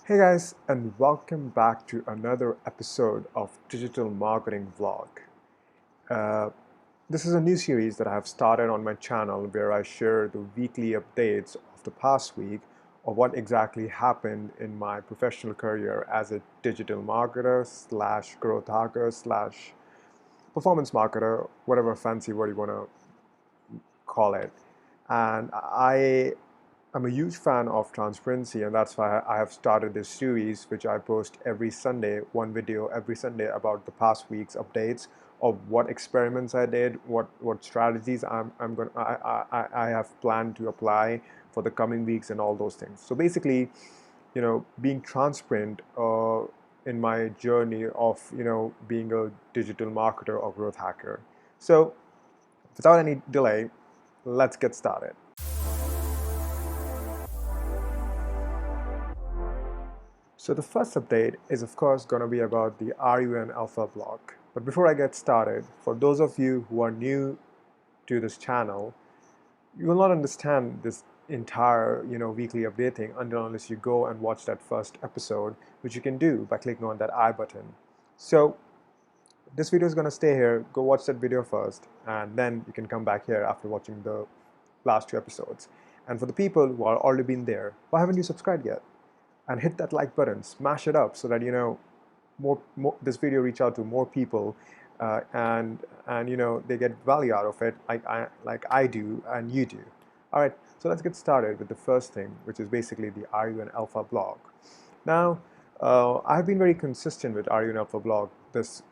Hey guys, and welcome back to another episode of Digital Marketing Vlog. Uh, this is a new series that I have started on my channel where I share the weekly updates of the past week of what exactly happened in my professional career as a digital marketer slash growth hacker slash performance marketer, whatever fancy word you want to call it. And I'm a huge fan of transparency, and that's why I have started this series, which I post every Sunday, one video every Sunday about the past week's updates of what experiments I did, what strategies I have planned to apply for the coming weeks, and all those things. So basically, being transparent in my journey of being a digital marketer or growth hacker. So without any delay, let's get started. So the first update is of course going to be about the RUN Alpha blog. But before I get started, for those of you who are new to this channel, you will not understand this entire weekly updating unless you go and watch that first episode, which you can do by clicking on that I button. So this video is going to stay here. Go watch that video first, and then you can come back here after watching the last two episodes. And for the people who are already been there, why haven't you subscribed yet? And hit that like button, smash it up so that more this video reach out to more people, and they get value out of it, like I do and you do. All right, so let's get started with the first thing, which is basically the RUN Alpha blog. Now, I've been very consistent with RUN Alpha blog this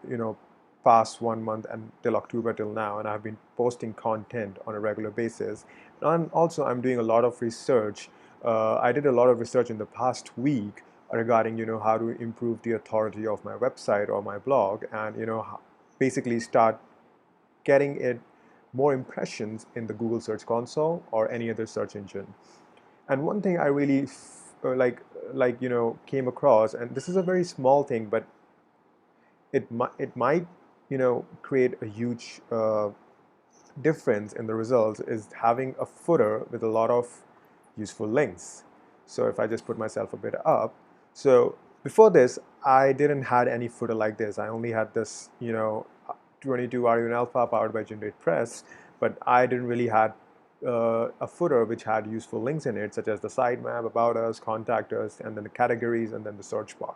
past 1 month and till October till now, and I've been posting content on a regular basis. And also, I'm doing a lot of research. I did a lot of research in the past week regarding how to improve the authority of my website or my blog, and basically start getting it more impressions in the Google Search Console or any other search engine. And one thing I really came across, and this is a very small thing, but it might create a huge difference in the results, is having a footer with a lot of useful links. So if I just put myself a bit up, so before this I didn't had any footer like this. I only had this 22 RUN Alpha powered by GeneratePress, but I didn't really had a footer which had useful links in it, such as the sitemap, about us, contact us, and then the categories, and then the search bar.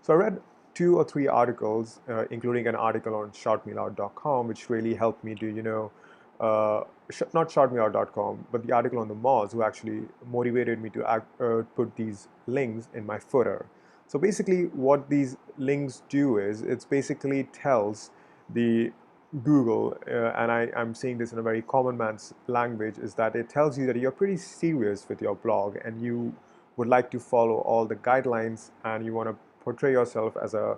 So I read 2 or 3 articles, including an article on shoutmelout.com, which really helped me to, not shoutmelout.com, but the article on the Moz, who actually motivated me to put these links in my footer. So basically, what these links do is it's basically tells the Google, and I'm saying this in a very common man's language, is that it tells you that you're pretty serious with your blog and you would like to follow all the guidelines, and you want to portray yourself as a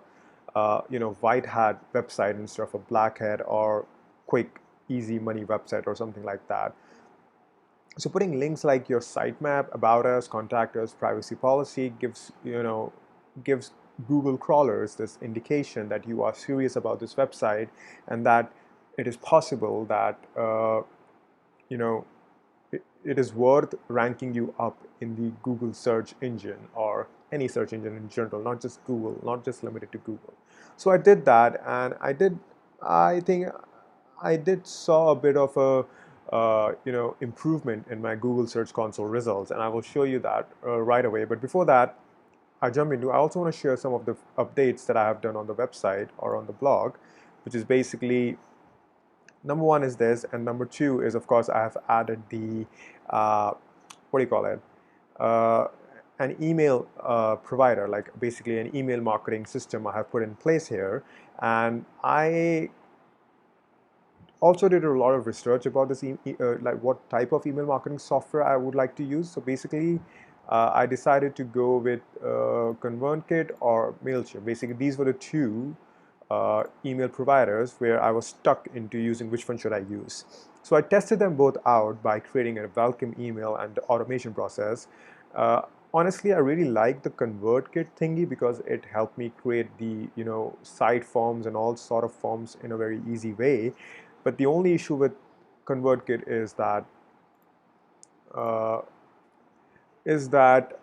white hat website instead of a black hat or quick easy money website or something like that. So putting links like your sitemap, about us, contact us, privacy policy gives Google crawlers this indication that you are serious about this website, and that it is possible that you know it is worth ranking you up in the Google search engine or any search engine in general, not just Google, not just limited to Google. So I did that, and I think I did saw a bit of a improvement in my Google Search Console results, and I will show you that right away. But before that, I also want to share some of the updates that I have done on the website or on the blog, which is basically, number one is this, and number two is, of course, I have added the what do you call it? Uh, an email provider, like basically an email marketing system I have put in place here. And I also did a lot of research about this, like what type of email marketing software I would like to use. So basically, I decided to go with ConvertKit or MailChimp. Basically, these were the two email providers where I was stuck into using which one should I use. So I tested them both out by creating a welcome email and the automation process. Honestly, I really like the ConvertKit thingy because it helped me create the site forms and all sort of forms in a very easy way. But the only issue with ConvertKit uh, is that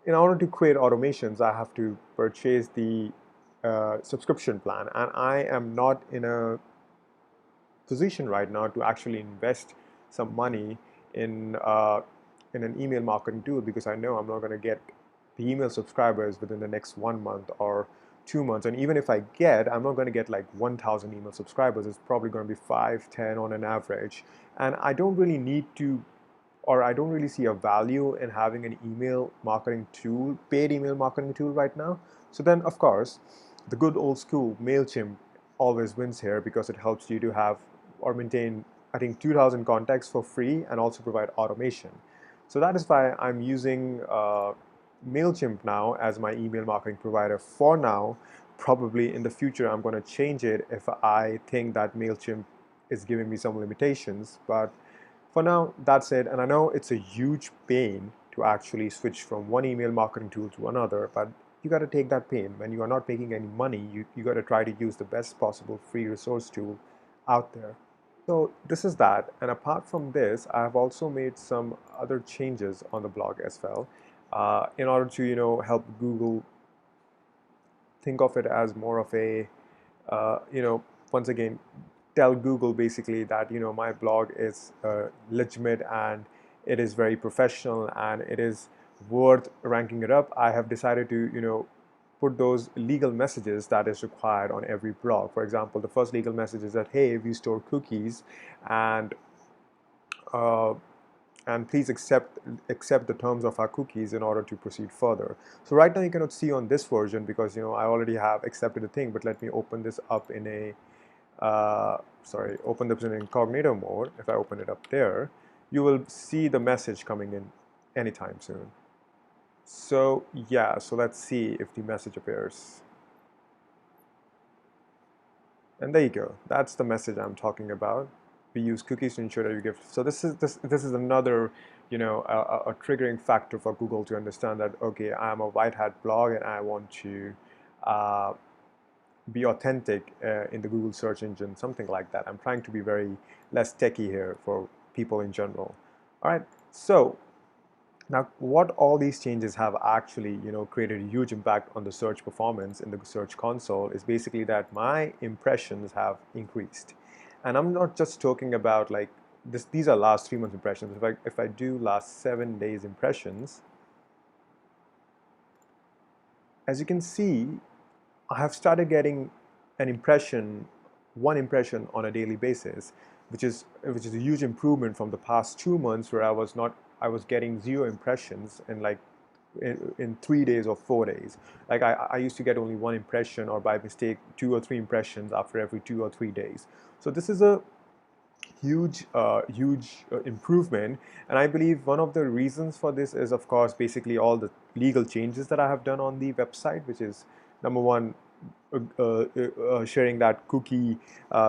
in order to create automations, I have to purchase the subscription plan, and I am not in a position right now to actually invest some money in an email marketing tool, because I know I'm not going to get the email subscribers within the next 1 month or 2 months. And even if I get, I'm not going to get like 1,000 email subscribers. It's probably going to be 5, 10 on an average. And I don't really need to, or I don't really see a value in having an email marketing tool, paid email marketing tool right now. So then, of course, the good old school MailChimp always wins here, because it helps you to have or maintain, I think, 2,000 contacts for free and also provide automation. So that is why I'm using MailChimp now as my email marketing provider for now. Probably in the future, I'm going to change it if I think that MailChimp is giving me some limitations. But for now, that's it. And I know it's a huge pain to actually switch from one email marketing tool to another, but you got to take that pain. When you are not making any money, you got to try to use the best possible free resource tool out there. So this is that. And apart from this, I have also made some other changes on the blog as well, in order to, help Google think of it as more of a, once again, tell Google basically that, my blog is legitimate and it is very professional and it is worth ranking it up. I have decided to, put those legal messages that is required on every blog. For example, the first legal message is that, hey, we store cookies, and uh, and please accept the terms of our cookies in order to proceed further. So right now you cannot see on this version because I already have accepted the thing. But let me open this up in a open this in incognito mode. If I open it up there, you will see the message coming in anytime soon. So yeah, so let's see if the message appears. And there you go. That's the message I'm talking about. We use cookies to ensure that you give. So this is another, a triggering factor for Google to understand that, okay, I'm a white hat blog and I want to uh, be authentic in the Google search engine, something like that. I'm trying to be very less techy here for people in general. All right. So now, what all these changes have actually, created a huge impact on the search performance in the search console is basically that my impressions have increased. And I'm not just talking about like this, these are last 3 months impressions. If I do last 7 days impressions, as you can see, I have started getting one impression on a daily basis, which is a huge improvement from the past 2 months where I was getting 0 impressions in 3 days or 4 days. Like I used to get only one impression, or by mistake 2 or 3 impressions after every 2 or 3 days. So this is a huge improvement. And I believe one of the reasons for this is, of course, basically all the legal changes that I have done on the website, which is number one, sharing that cookie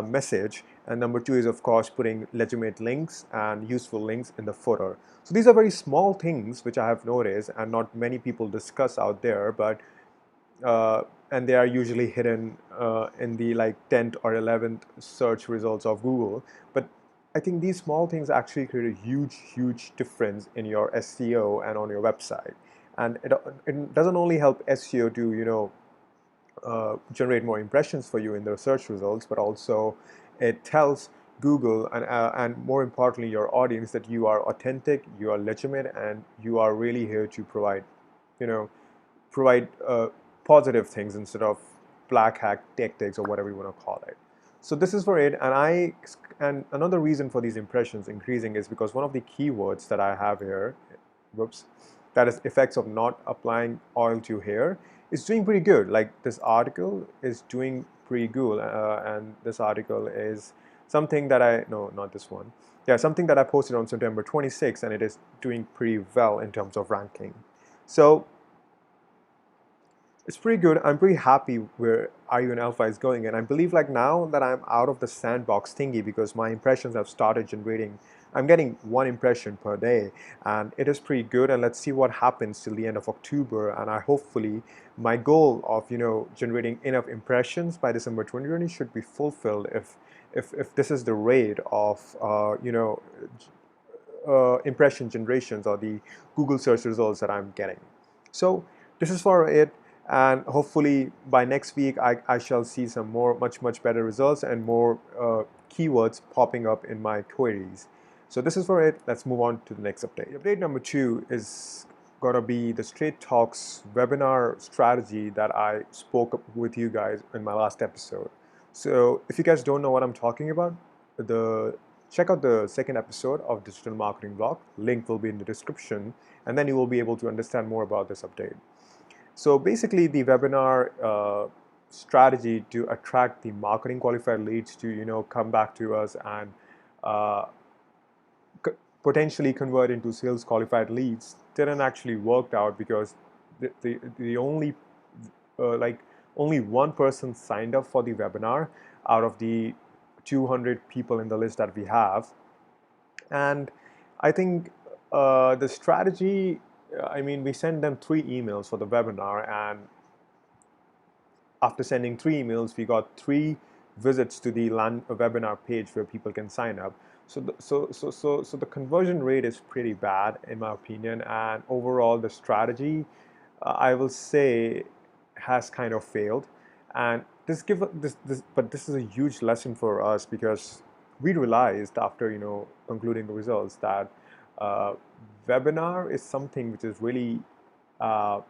message, and number two is, of course, putting legitimate links and useful links in the footer. So these are very small things which I have noticed and not many people discuss out there, but and they are usually hidden in the like 10th or 11th search results of Google. But I think these small things actually create a huge difference in your SEO and on your website. And it doesn't only help SEO to, generate more impressions for you in the search results, but also it tells Google and more importantly your audience that you are authentic, you are legitimate, and you are really here to provide, you know, provide positive things instead of black hack tactics or whatever you want to call it. So this is for it, and another reason for these impressions increasing is because one of the keywords that I have here, whoops, that is effects of not applying oil to hair, is doing pretty good. Like this article is doing pretty good, and this article is something that no, not this one. Yeah, something that I posted on September 26th, and it is doing pretty well in terms of ranking. So it's pretty good. I'm pretty happy where RUN Alpha is going, and I believe like now that I'm out of the sandbox thingy because my impressions have started generating. I'm getting one impression per day, and it is pretty good. And let's see what happens till the end of October. And I hopefully my goal of generating enough impressions by December 2020 should be fulfilled if this is the rate of impression generations or the Google search results that I'm getting. So this is for it, and hopefully by next week I shall see some much better results and more keywords popping up in my queries. So this is for it. Let's move on to the next update. Update number 2 is gonna be the Straight Talks webinar strategy that I spoke with you guys in my last episode. So if you guys don't know what I'm talking about, the check out the second episode of Digital Marketing Blog. Link will be in the description, and then you will be able to understand more about this update. So basically, the webinar strategy to attract the marketing qualified leads to come back to us and uh, potentially convert into sales qualified leads didn't actually work out because the only like only one person signed up for the webinar out of the 200 people in the list that we have. And I think the strategy, I mean, we sent them 3 emails for the webinar, and after sending 3 emails, we got 3 visits to the webinar page where people can sign up. So the conversion rate is pretty bad in my opinion, and overall the strategy, I will say, has kind of failed. And this is a huge lesson for us because we realized after concluding the results that uh, webinar is something which is really uh,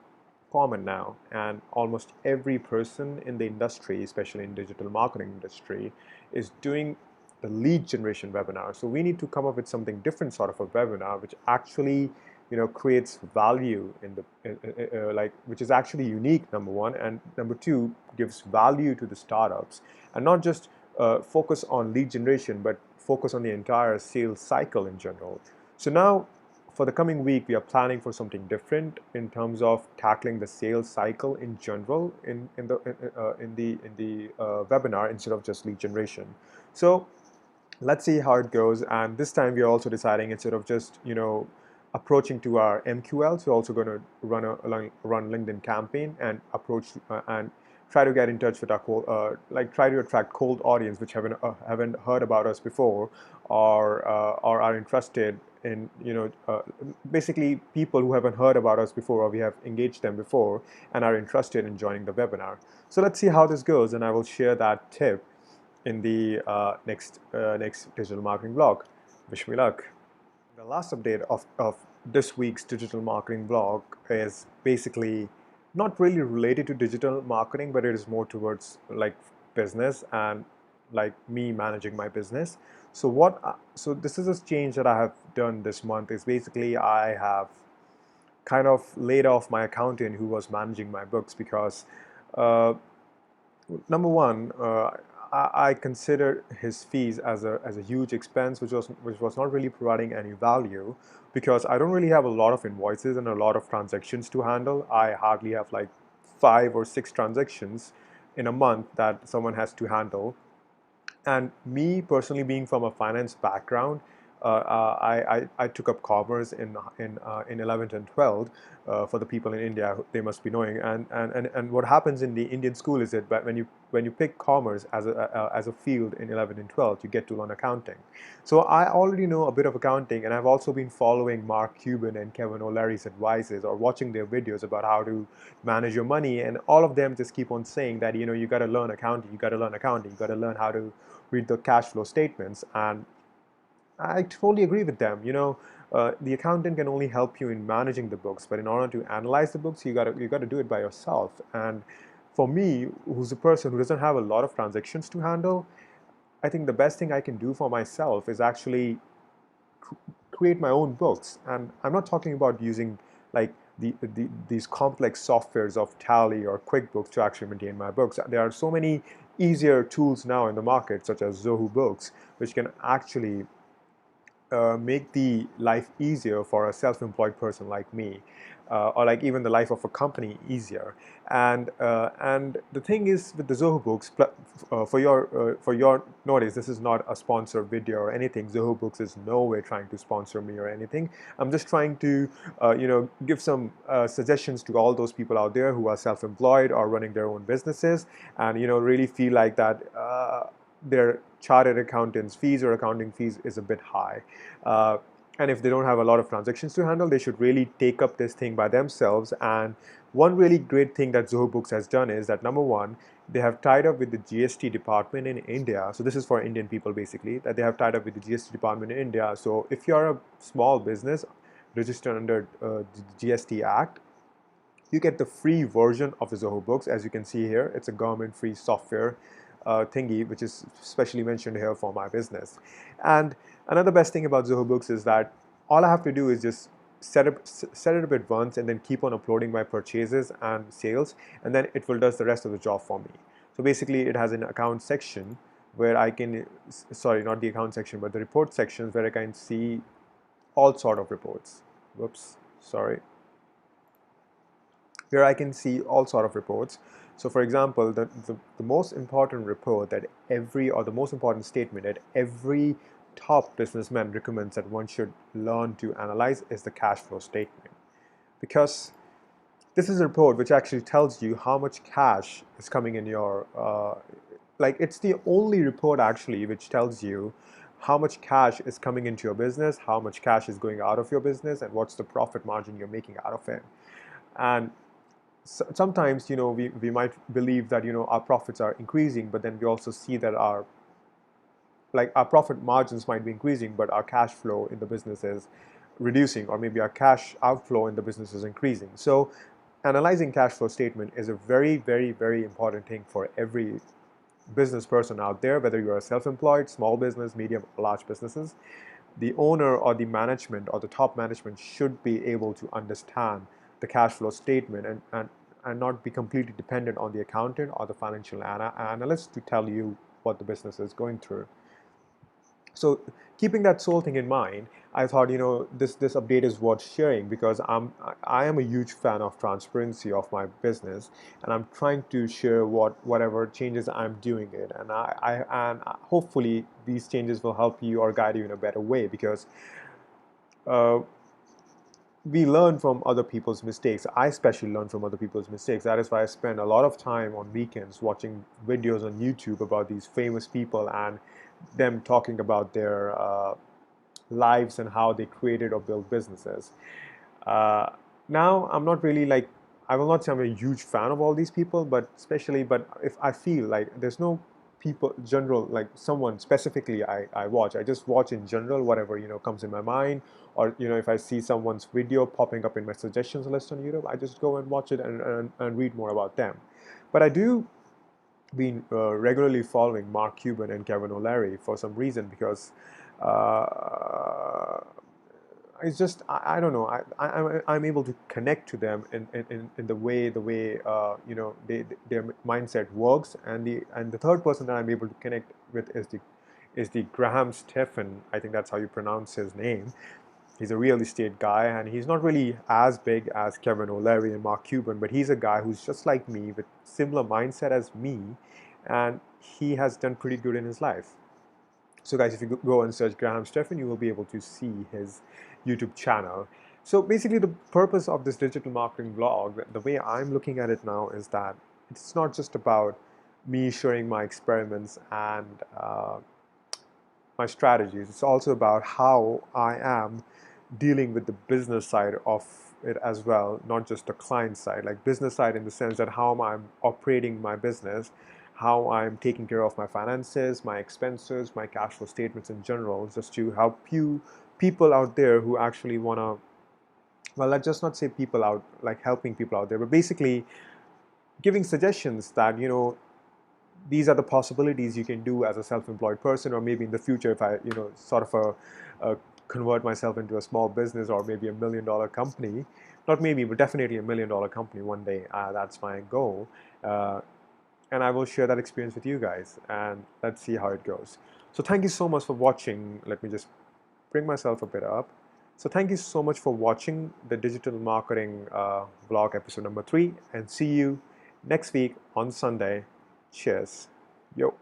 common now, and almost every person in the industry, especially in digital marketing industry, is doing the lead generation webinar. So we need to come up with something different sort of a webinar which actually creates value in the like which is actually unique, number one, and number two, gives value to the startups, and not just focus on lead generation but focus on the entire sales cycle in general. So now for the coming week, we are planning for something different in terms of tackling the sales cycle in general in the webinar instead of just lead generation. So let's see how it goes. And this time, we are also deciding, instead of just approaching to our MQLs, we're also going to run LinkedIn campaign and approach and try to get in touch with our try to attract cold audience which haven't heard about us before, or are interested in basically people who haven't heard about us before, or we have engaged them before and are interested in joining the webinar. So let's see how this goes, and I will share that tip in the next digital marketing blog. Wish me luck. The last update of this week's digital marketing blog is basically not really related to digital marketing, but it is more towards like business and like me managing my business. So this is a change that I have done this month. Is basically I have kind of laid off my accountant who was managing my books because uh, number one, I consider his fees as a huge expense, which was not really providing any value, because I don't really have a lot of invoices and a lot of transactions to handle. I hardly have like 5 or 6 transactions in a month that someone has to handle. And me personally, being from a finance background, I took up commerce in 11th and 12th. For the people in India, they must be knowing. And what happens in the Indian school is that when you pick commerce as a field in 11th and 12th, you get to learn accounting. So I already know a bit of accounting, and I've also been following Mark Cuban and Kevin O'Leary's advices, or watching their videos about how to manage your money. And all of them just keep on saying that you got to learn accounting, you got to learn accounting, you got to learn how to read the cash flow statements. And I totally agree with them. The accountant can only help you in managing the books, but in order to analyze the books, you got to do it by yourself. And for me, who's a person who doesn't have a lot of transactions to handle, I think the best thing I can do for myself is actually create my own books. And I'm not talking about using like these complex softwares of Tally or QuickBooks to actually maintain my books. There are so many easier tools now in the market, such as Zoho Books, which can actually make the life easier for a self-employed person like me, or like even the life of a company easier. And the thing is with the Zoho Books, for your notice, this is not a sponsored video or anything. Zoho Books is nowhere trying to sponsor me or anything. I'm just trying to give some suggestions to all those people out there who are self-employed or running their own businesses, and really feel like that their chartered accountants fees or accounting fees is a bit high. Uh, And if they don't have a lot of transactions to handle, they should really take up this thing by themselves. And one really great thing that Zoho Books has done is that, number one, they have tied up with the GST department in India. So this is for Indian people basically, that they have tied up with the GST department in India. So if you're a small business registered under the GST Act, you get the free version of the Zoho Books. As you can see here, it's a government free software thingy, which is specially mentioned here for my business. And another best thing about Zoho Books is that all I have to do is just set it up at once and then keep on uploading my purchases and sales, and then it will does the rest of the job for me. So basically it has an account section where I can, sorry, not the account section, but the report sections where I can see all sort of reports. Whoops, sorry. Here I can see all sort of reports. So for example, the most important report that the most important statement that every top businessman recommends that one should learn to analyze is the cash flow statement. Because this is a report which actually tells you how much cash is coming in your, like it's the only report actually which tells you how much cash is coming into your business, how much cash is going out of your business, and what's the profit margin you're making out of it. And sometimes, we might believe that, our profits are increasing, but then we also see that our profit margins might be increasing, but our cash flow in the business is reducing, or maybe our cash outflow in the business is increasing. So analyzing cash flow statement is a very, very, very important thing for every business person out there, whether you're a self-employed, small business, medium, or large businesses. The owner or the management or the top management should be able to understand the cash flow statement and not be completely dependent on the accountant or the financial analyst to tell you what the business is going through. So keeping that sole thing in mind, I thought, this update is worth sharing because I am a huge fan of transparency of my business, and I'm trying to share whatever changes I'm doing it, and and hopefully these changes will help you or guide you in a better way, because uh, we learn from other people's mistakes. I especially learn from other people's mistakes. That is why I spend a lot of time on weekends watching videos on YouTube about these famous people and them talking about their lives and how they created or built businesses. Uh, Now, I'm not really like, I will not say I'm a huge fan of all these people, but if I feel like there's no people, general, like someone specifically I watch, I just watch in general, whatever, comes in my mind, or, if I see someone's video popping up in my suggestions list on YouTube, I just go and watch it and read more about them. But I do been regularly following Mark Cuban and Kevin O'Leary for some reason, because uh, it's just I don't know, I'm able to connect to them in the way their mindset works, and the third person that I'm able to connect with is the Graham Stephan. I think that's how you pronounce his name. He's a real estate guy, and he's not really as big as Kevin O'Leary and Mark Cuban, but he's a guy who's just like me with similar mindset as me, and he has done pretty good in his life. So guys, if you go and search Graham Stephan, you will be able to see his YouTube channel. So basically the purpose of this digital marketing vlog, the way I'm looking at it now, is that it's not just about me sharing my experiments and my strategies. It's also about how I am dealing with the business side of it as well, not just the client side. Like business side in the sense that how I'm operating my business, how I'm taking care of my finances, my expenses, my cash flow statements in general, just to help you people out there who actually want to, well, let's just not say people out, like helping people out there, but basically giving suggestions that, these are the possibilities you can do as a self-employed person, or maybe in the future if I, sort of convert myself into a small business, or maybe $1 million company. Not maybe, but definitely $1 million company one day. That's my goal. And I will share that experience with you guys, and let's see how it goes. So thank you so much for watching. Let me just bring myself a bit up. So thank you so much for watching the digital marketing vlog episode number 3, and see you next week on Sunday. Cheers. Yo.